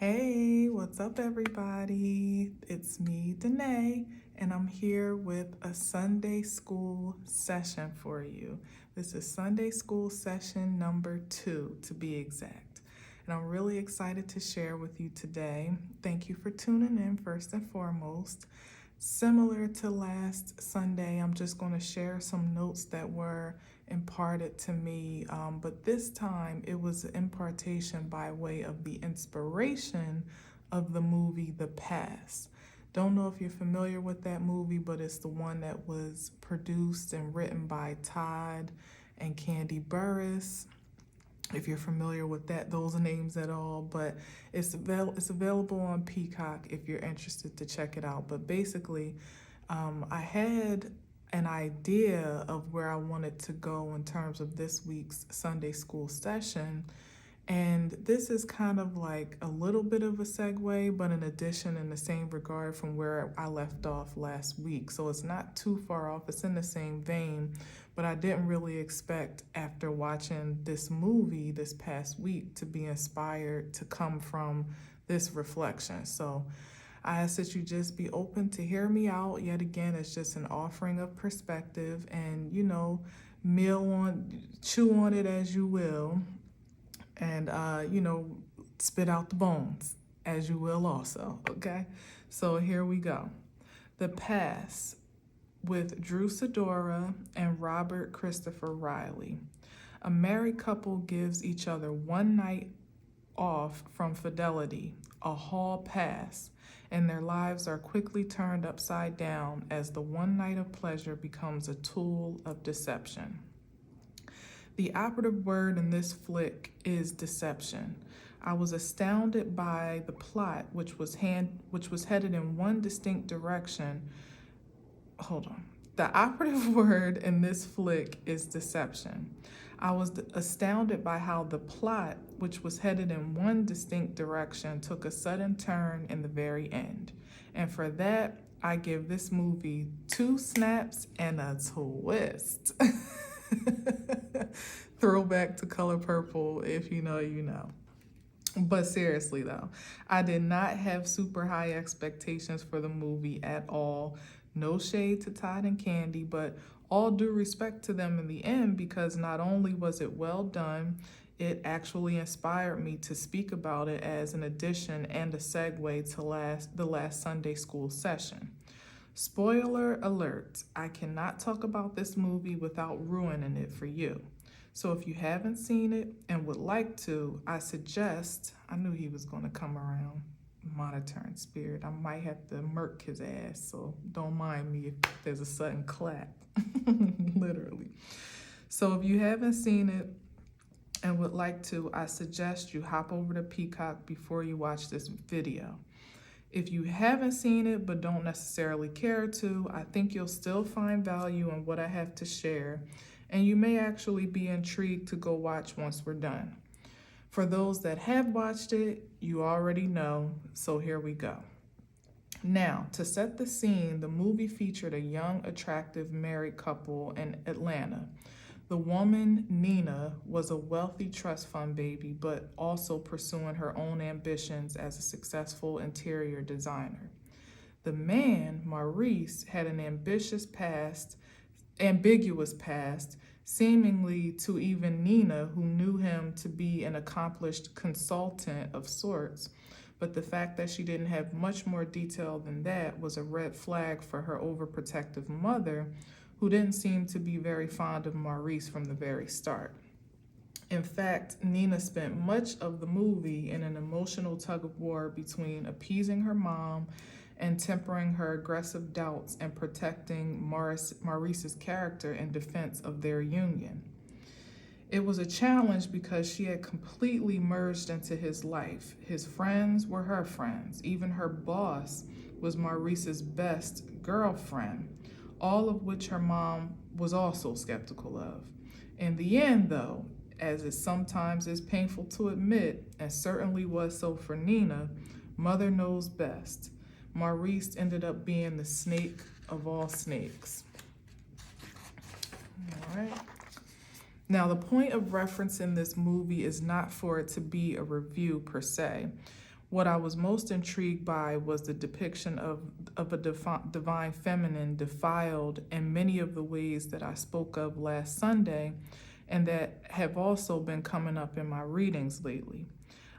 Hey, what's up, everybody? It's me, Danae, and I'm here with a Sunday school session for you. This is Sunday school session number 2, to be exact. And I'm really excited to share with you today. Thank you for tuning in, first and foremost. Similar to last Sunday, I'm just going to share some notes that were imparted to me, but this time it was an impartation by way of the inspiration of the movie The Past. Don't know if you're familiar with that movie, but it's the one that was produced and written by Todd and Candy Burris. If you're familiar with those names at all, but it's available on Peacock if you're interested to check it out. But basically, I had an idea of where I wanted to go in terms of this week's Sunday school session. And this is kind of like a little bit of a segue, but in addition, in the same regard from where I left off last week. So it's not too far off, it's in the same vein, but I didn't really expect after watching this movie this past week to be inspired to come from this reflection. So I ask that you just be open to hear me out. Yet again, it's just an offering of perspective and, chew on it as you will. And, spit out the bones as you will also, okay? So here we go. The Past with Drew Sidora and Robert Christopher Riley. A married couple gives each other one night off from fidelity, a hall pass, and their lives are quickly turned upside down as the one night of pleasure becomes a tool of deception. The operative word in this flick is deception. I was astounded by the plot, which was headed in one distinct direction. Hold on. The operative word in this flick is deception. I was astounded by how the plot, which was headed in one distinct direction, took a sudden turn in the very end. And for that, I give this movie 2 snaps and a twist. Throwback to Color Purple, if you know, you know. But seriously though, I did not have super high expectations for the movie at all. No shade to Todd and Candy, but all due respect to them in the end, because not only was it well done, it actually inspired me to speak about it as an addition and a segue to the last Sunday school session. Spoiler alert, I cannot talk about this movie without ruining it for you. So if you haven't seen it and would like to, I suggest, I knew he was going to come around, monitoring spirit. I might have to murk his ass, so don't mind me if there's a sudden clap, literally. So if you haven't seen it and would like to, I suggest you hop over to Peacock before you watch this video. If you haven't seen it but don't necessarily care to, I think you'll still find value in what I have to share, and you may actually be intrigued to go watch once we're done. For those that have watched it, you already know, so here we go. Now, to set the scene, the movie featured a young, attractive married couple in Atlanta. The woman, Nina, was a wealthy trust fund baby, but also pursuing her own ambitions as a successful interior designer. The man, Maurice, had an ambiguous past, seemingly to even Nina, who knew him to be an accomplished consultant of sorts. But the fact that she didn't have much more detail than that was a red flag for her overprotective mother, who didn't seem to be very fond of Maurice from the very start. In fact, Nina spent much of the movie in an emotional tug-of-war between appeasing her mom and tempering her aggressive doubts and protecting Maurice's character in defense of their union. It was a challenge because she had completely merged into his life. His friends were her friends. Even her boss was Maurice's best girlfriend, all of which her mom was also skeptical of. In the end, though, as it sometimes is painful to admit, and certainly was so for Nina, mother knows best. Maurice ended up being the snake of all snakes. All right. Now, the point of reference in this movie is not for it to be a review per se. What I was most intrigued by was the depiction of a divine feminine defiled in many of the ways that I spoke of last Sunday and that have also been coming up in my readings lately.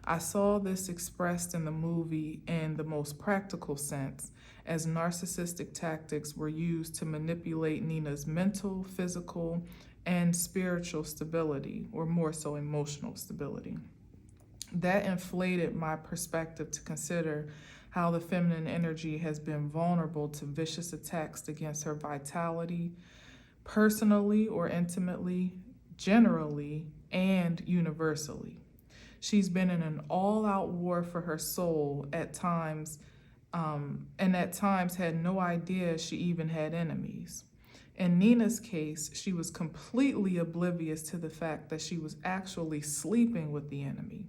I saw this expressed in the movie in the most practical sense, as narcissistic tactics were used to manipulate Nina's mental, physical, and spiritual stability, or more so emotional stability. That inflated my perspective to consider how the feminine energy has been vulnerable to vicious attacks against her vitality, personally or intimately, generally, and universally. She's been in an all-out war for her soul at times, and at times had no idea she even had enemies. In Nina's case, she was completely oblivious to the fact that she was actually sleeping with the enemy.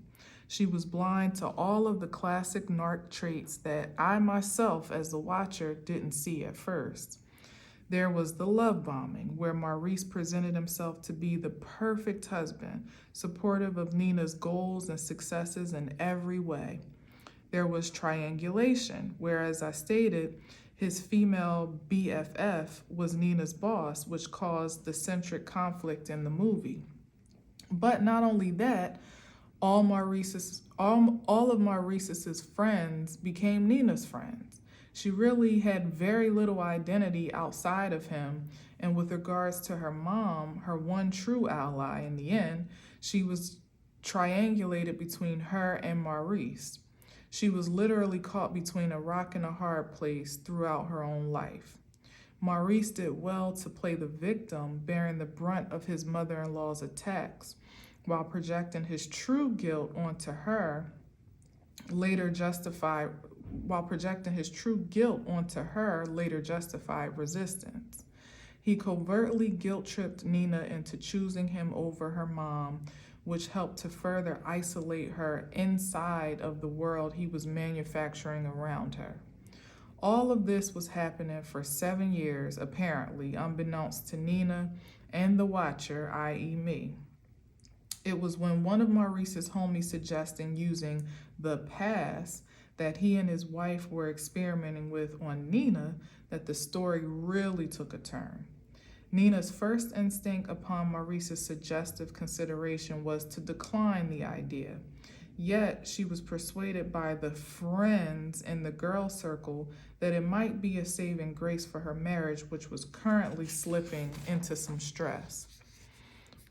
She was blind to all of the classic narc traits that I myself, as the watcher, didn't see at first. There was the love bombing, where Maurice presented himself to be the perfect husband, supportive of Nina's goals and successes in every way. There was triangulation, where, as I stated, his female BFF was Nina's boss, which caused the centric conflict in the movie. But not only that, all of Maurice's friends became Nina's friends. She really had very little identity outside of him, and with regards to her mom, her one true ally in the end, she was triangulated between her and Maurice. She was literally caught between a rock and a hard place throughout her own life. Maurice did well to play the victim, bearing the brunt of his mother-in-law's attacks, while projecting his true guilt onto her, later justified resistance. He covertly guilt-tripped Nina into choosing him over her mom, which helped to further isolate her inside of the world he was manufacturing around her. All of this was happening for 7 years, apparently, unbeknownst to Nina and the watcher, i.e. me. It was when one of Maurice's homies suggesting using the pass that he and his wife were experimenting with on Nina that the story really took a turn. Nina's first instinct upon Maurice's suggestive consideration was to decline the idea. Yet she was persuaded by the friends in the girl circle that it might be a saving grace for her marriage, which was currently slipping into some stress.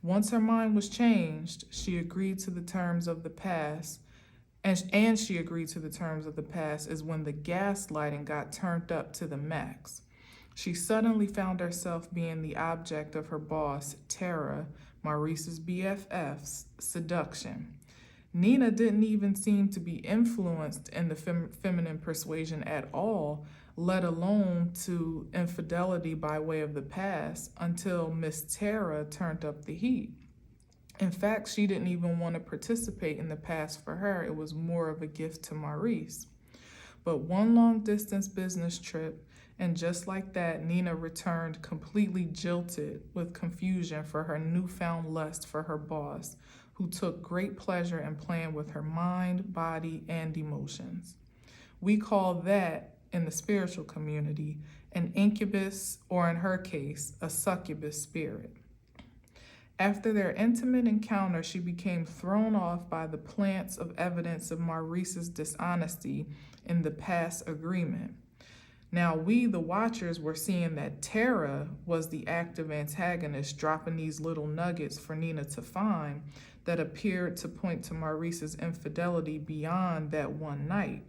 Once her mind was changed, she agreed to the terms of the pass, and she agreed to the terms of the pass is when the gaslighting got turned up to the max. She suddenly found herself being the object of her boss, Tara, Maurice's BFF's seduction. Nina didn't even seem to be influenced in the feminine persuasion at all, let alone to infidelity by way of the past, until Miss Tara turned up the heat. In fact, she didn't even want to participate in the past for her. It was more of a gift to Maurice. But one long-distance business trip, and just like that, Nina returned completely jilted with confusion for her newfound lust for her boss, who took great pleasure in playing with her mind, body, and emotions. We call that, in the spiritual community, an incubus, or in her case, a succubus spirit. After their intimate encounter, she became thrown off by the plants of evidence of Maurice's dishonesty in the past agreement. Now, we, the watchers, were seeing that Tara was the active antagonist, dropping these little nuggets for Nina to find that appeared to point to Maurice's infidelity beyond that one night.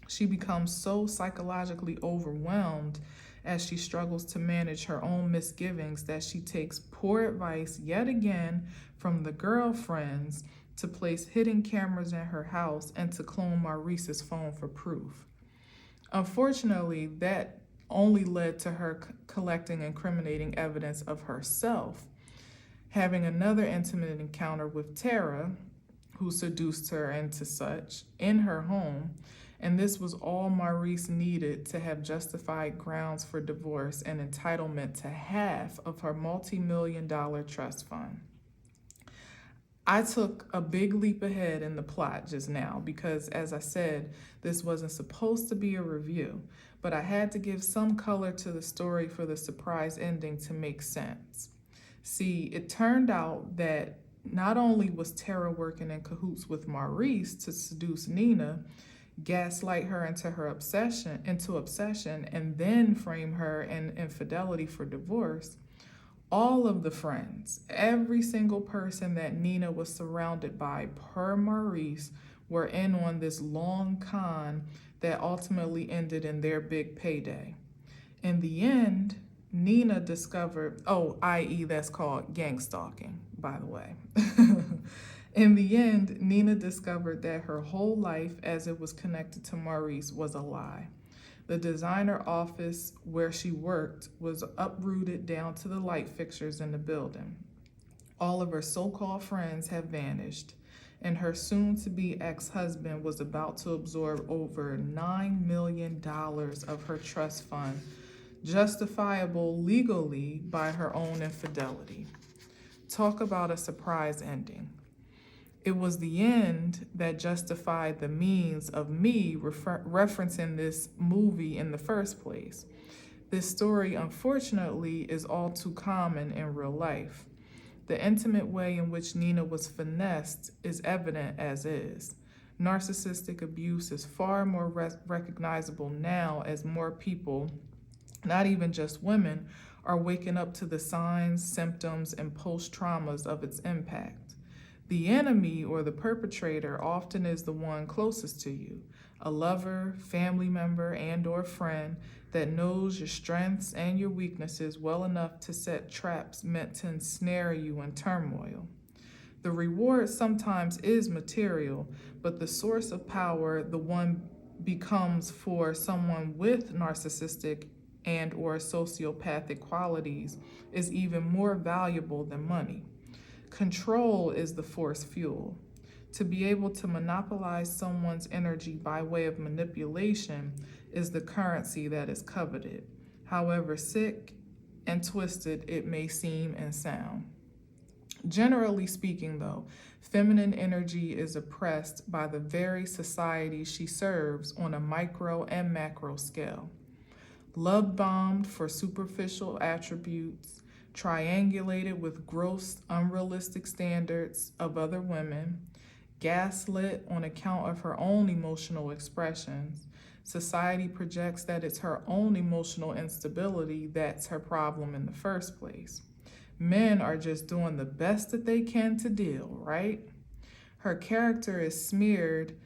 She becomes so psychologically overwhelmed as she struggles to manage her own misgivings that she takes poor advice yet again from the girlfriends to place hidden cameras in her house and to clone Maurice's phone for proof. Unfortunately, that only led to her collecting incriminating evidence of herself, having another intimate encounter with Tara, who seduced her into such, in her home, and this was all Maurice needed to have justified grounds for divorce and entitlement to half of her multi-million-dollar trust fund. I took a big leap ahead in the plot just now because, as I said, this wasn't supposed to be a review, but I had to give some color to the story for the surprise ending to make sense. See, it turned out that not only was Tara working in cahoots with Maurice to seduce Nina, gaslight her into obsession, and then frame her in infidelity for divorce, all of the friends, every single person that Nina was surrounded by, per Maurice, were in on this long con that ultimately ended in their big payday. In the end, Nina discovered, i.e., that's called gang stalking, by the way. In the end, Nina discovered that her whole life, as it was connected to Maurice, was a lie. The designer office where she worked was uprooted down to the light fixtures in the building. All of her so-called friends had vanished, and her soon-to-be ex-husband was about to absorb over $9 million of her trust fund, justifiable legally by her own infidelity. Talk about a surprise ending. It was the end that justified the means of me referencing this movie in the first place. This story, unfortunately, is all too common in real life. The intimate way in which Nina was finessed is evident as is. Narcissistic abuse is far more recognizable now as more people, not even just women, are waking up to the signs, symptoms, and post-traumas of its impact. The enemy or the perpetrator often is the one closest to you, a lover, family member, and/or friend that knows your strengths and your weaknesses well enough to set traps meant to ensnare you in turmoil. The reward sometimes is material, but the source of power the one becomes for someone with narcissistic and/or sociopathic qualities is even more valuable than money. Control is the force fuel. To be able to monopolize someone's energy by way of manipulation is the currency that is coveted, however sick and twisted it may seem and sound. Generally speaking, though, feminine energy is oppressed by the very society she serves on a micro and macro scale. Love bombed for superficial attributes, triangulated with gross, unrealistic standards of other women, gaslit on account of her own emotional expressions. Society projects that it's her own emotional instability that's her problem in the first place. Men are just doing the best that they can to deal, right? Her character is smeared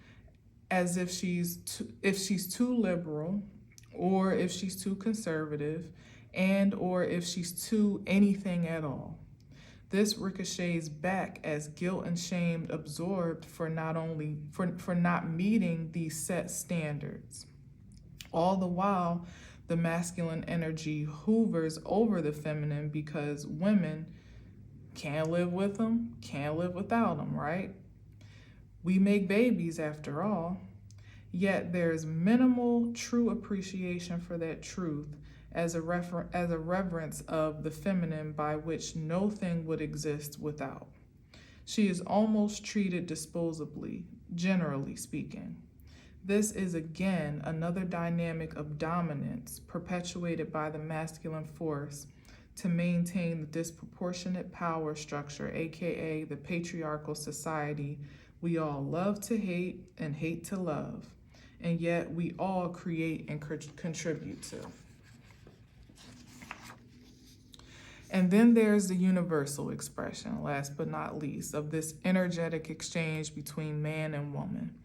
as if she's too liberal, or if she's too conservative, and or if she's too anything at all. This ricochets back as guilt and shame absorbed for not meeting these set standards. All the while, the masculine energy hoovers over the feminine because women can't live with them, can't live without them, right? We make babies after all. Yet there's minimal true appreciation for that truth as a reverence of the feminine by which no thing would exist without. She is almost treated disposably, generally speaking. This is again another dynamic of dominance perpetuated by the masculine force to maintain the disproportionate power structure, aka the patriarchal society we all love to hate and hate to love, and yet we all create and contribute to. And then there's the universal expression, last but not least, of this energetic exchange between man and woman.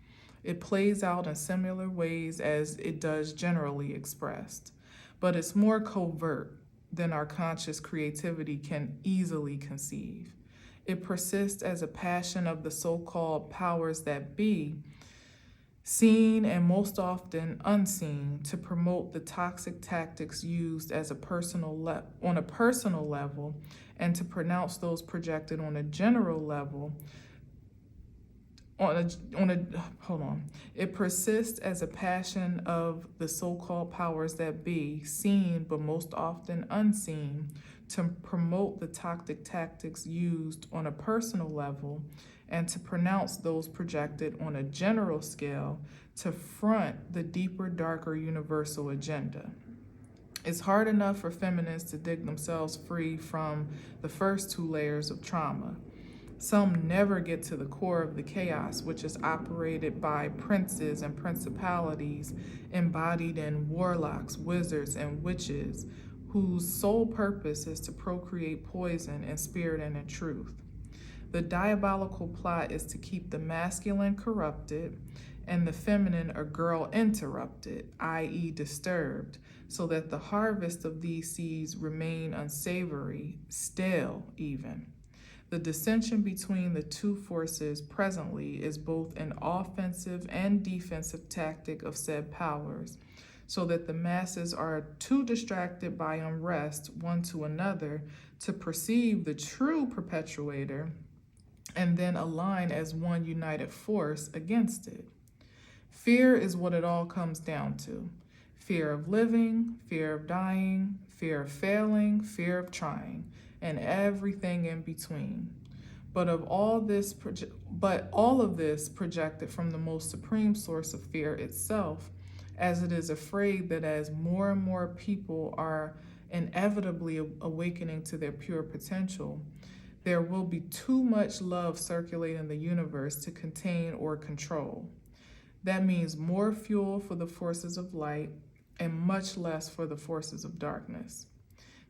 It plays out in similar ways as it does generally expressed, but it's more covert than our conscious creativity can easily conceive. It persists as a passion of the so-called powers that be, seen and most often unseen, to promote the toxic tactics used as on a personal level, and to pronounce those projected on a general level. It persists as a passion of the so-called powers that be, seen but most often unseen, to promote the toxic tactics used on a personal level, and to pronounce those projected on a general scale to front the deeper, darker universal agenda. It's hard enough for feminists to dig themselves free from the first two layers of trauma. Some never get to the core of the chaos, which is operated by princes and principalities embodied in warlocks, wizards, and witches, whose sole purpose is to procreate poison in spirit and in truth. The diabolical plot is to keep the masculine corrupted and the feminine or girl interrupted, i.e., disturbed, so that the harvest of these seeds remain unsavory, stale even. The dissension between the two forces presently is both an offensive and defensive tactic of said powers, so that the masses are too distracted by unrest one to another to perceive the true perpetuator and then align as one united force against it. Fear is what it all comes down to. Fear of living, fear of dying, fear of failing, fear of trying, and everything in between. But all of this projected from the most supreme source of fear itself, as it is afraid that as more and more people are inevitably awakening to their pure potential, there will be too much love circulating the universe to contain or control. That means more fuel for the forces of light and much less for the forces of darkness.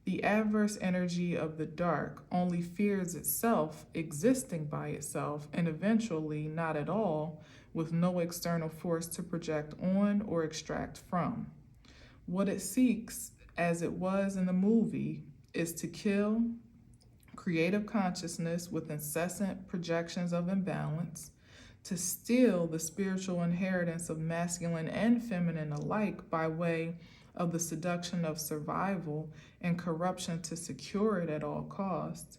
The adverse energy of the dark only fears itself existing by itself and eventually not at all, with no external force to project on or extract from. What it seeks, as it was in the movie, is to kill creative consciousness with incessant projections of imbalance, to steal the spiritual inheritance of masculine and feminine alike by way of the seduction of survival and corruption to secure it at all costs.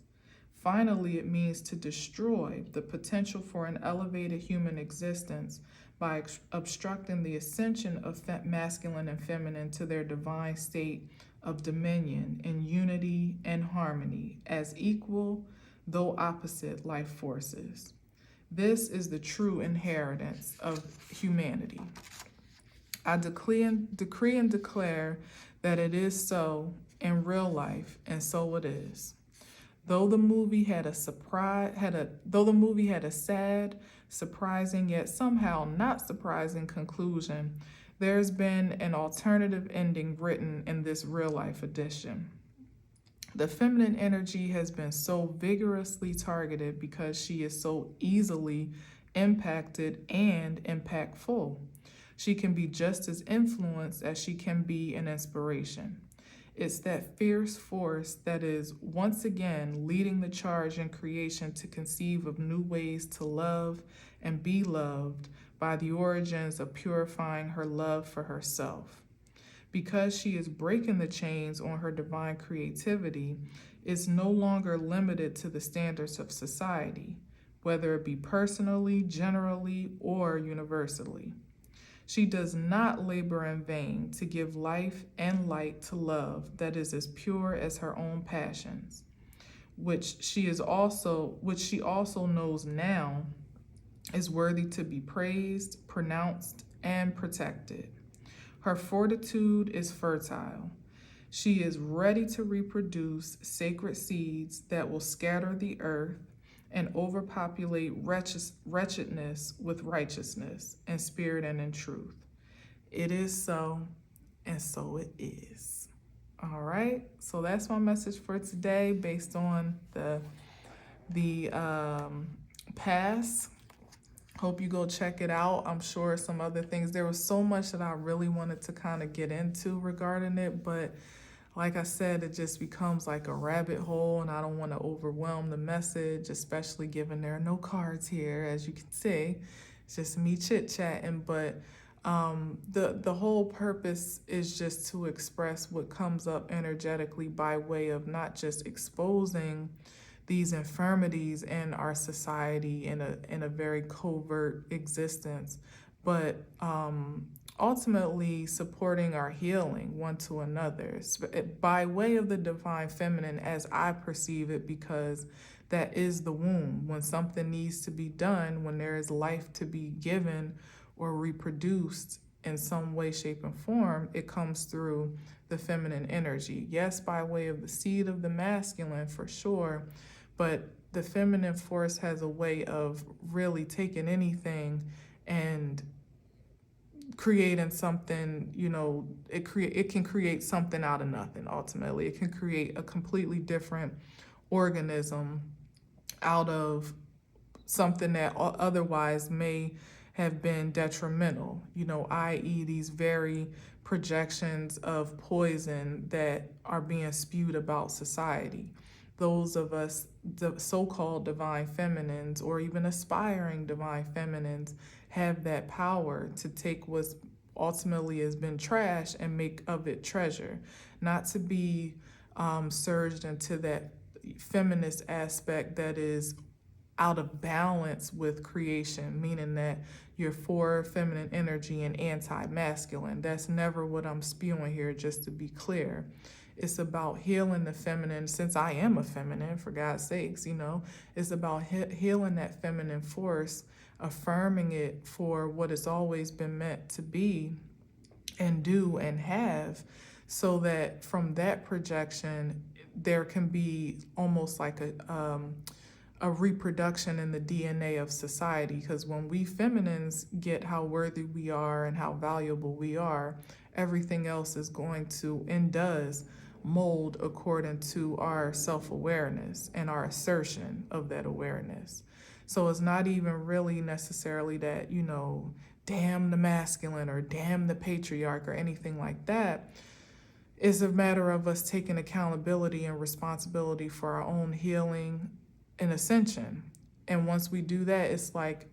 Finally, it means to destroy the potential for an elevated human existence by obstructing the ascension of masculine and feminine to their divine state of dominion in unity and harmony as equal, though opposite, life forces. This is the true inheritance of humanity. I decree and declare that it is so in real life, and so it is. Though the movie had a sad, surprising yet somehow not surprising conclusion, there's been an alternative ending written in this real life edition. The feminine energy has been so vigorously targeted because she is so easily impacted and impactful. She can be just as influenced as she can be an inspiration. It's that fierce force that is once again leading the charge in creation to conceive of new ways to love and be loved by the origins of purifying her love for herself. Because she is breaking the chains on her divine creativity, it's no longer limited to the standards of society, whether it be personally, generally, or universally. She does not labor in vain to give life and light to love that is as pure as her own passions, which she also knows now is worthy to be praised, pronounced, and protected. Her fortitude is fertile. She is ready to reproduce sacred seeds that will scatter the earth and overpopulate wretchedness with righteousness in spirit and in truth. It is so, and so it is. All right, so that's my message for today based on the past. Hope you go check it out. I'm sure some other things. There was so much that I really wanted to kind of get into regarding it, but like I said, it just becomes like a rabbit hole, and I don't want to overwhelm the message, especially given there are no cards here, as you can see. It's just me chit-chatting, but the whole purpose is just to express what comes up energetically by way of not just exposing these infirmities in our society in a very covert existence, but ultimately supporting our healing one to another by way of the divine feminine as I perceive it, because that is the womb. When something needs to be done, when there is life to be given or reproduced in some way, shape, and form, it comes through the feminine energy. Yes, by way of the seed of the masculine for sure, but the feminine force has a way of really taking anything and creating something, it can create something out of nothing. Ultimately, it can create a completely different organism out of something that otherwise may have been detrimental, i.e. these very projections of poison that are being spewed about society. Those of us, the so-called divine feminines, or even aspiring divine feminines, have that power to take what's ultimately has been trash and make of it treasure, not to be surged into that feminist aspect that is out of balance with creation, meaning that you're for feminine energy and anti-masculine. That's never what I'm spewing here, just to be clear. It's about healing the feminine, since I am a feminine, for God's sakes, it's about healing that feminine force, affirming it for what it's always been meant to be and do and have, so that from that projection, there can be almost like a reproduction in the DNA of society. Because when we feminines get how worthy we are and how valuable we are, everything else is going to and does mold according to our self-awareness and our assertion of that awareness. So it's not even really necessarily that, damn the masculine or damn the patriarch or anything like that. It's a matter of us taking accountability and responsibility for our own healing and ascension. And once we do that, it's like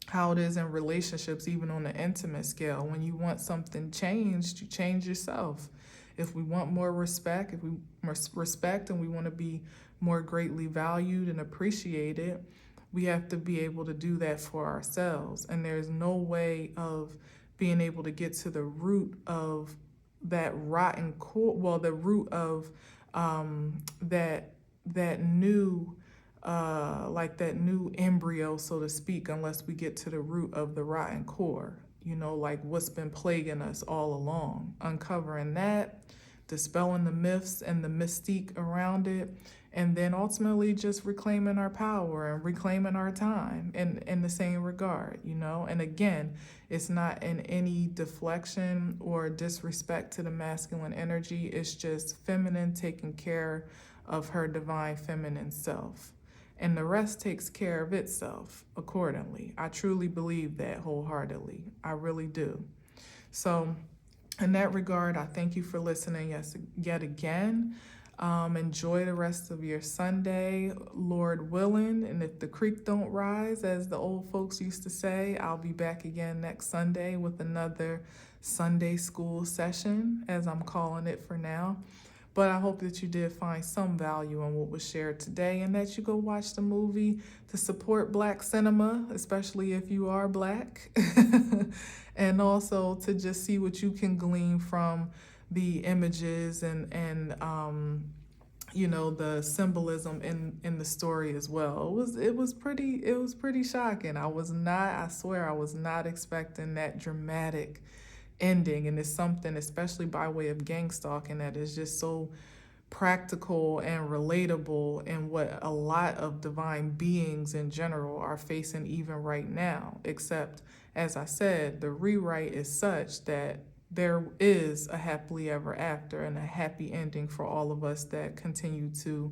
how it is in relationships, even on the intimate scale. When you want something changed, you change yourself. If we want more respect, if we respect and we want to be more greatly valued and appreciated, we have to be able to do that for ourselves. And there's no way of being able to get to the root of that rotten core, well, the root of that new that new embryo, so to speak, unless we get to the root of the rotten core, like what's been plaguing us all along. Uncovering that, dispelling the myths and the mystique around it, and then ultimately just reclaiming our power and reclaiming our time in the same regard, And again, it's not in any deflection or disrespect to the masculine energy. It's just feminine taking care of her divine feminine self. And the rest takes care of itself accordingly. I truly believe that wholeheartedly. I really do. So in that regard, I thank you for listening yet again. Enjoy the rest of your Sunday, Lord willing. And if the creek don't rise, as the old folks used to say, I'll be back again next Sunday with another Sunday school session, as I'm calling it for now. But I hope that you did find some value in what was shared today, and that you go watch the movie to support Black cinema, especially if you are Black, and also to just see what you can glean from the images and the symbolism in the story as well. It was pretty shocking. I swear I was not expecting that dramatic ending, and it's something, especially by way of gang stalking, that is just so practical and relatable, and what a lot of divine beings in general are facing even right now. Except, as I said, the rewrite is such that there is a happily ever after and a happy ending for all of us that continue to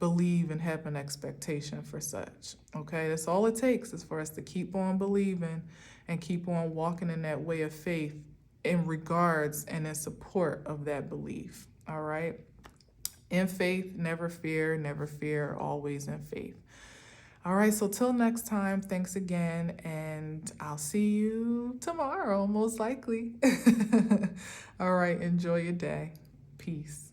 believe and have an expectation for such. Okay, that's all it takes, is for us to keep on believing and keep on walking in that way of faith in regards and in support of that belief. All right. In faith, never fear, always in faith. All right, so till next time, thanks again, and I'll see you tomorrow, most likely. All right, enjoy your day. Peace.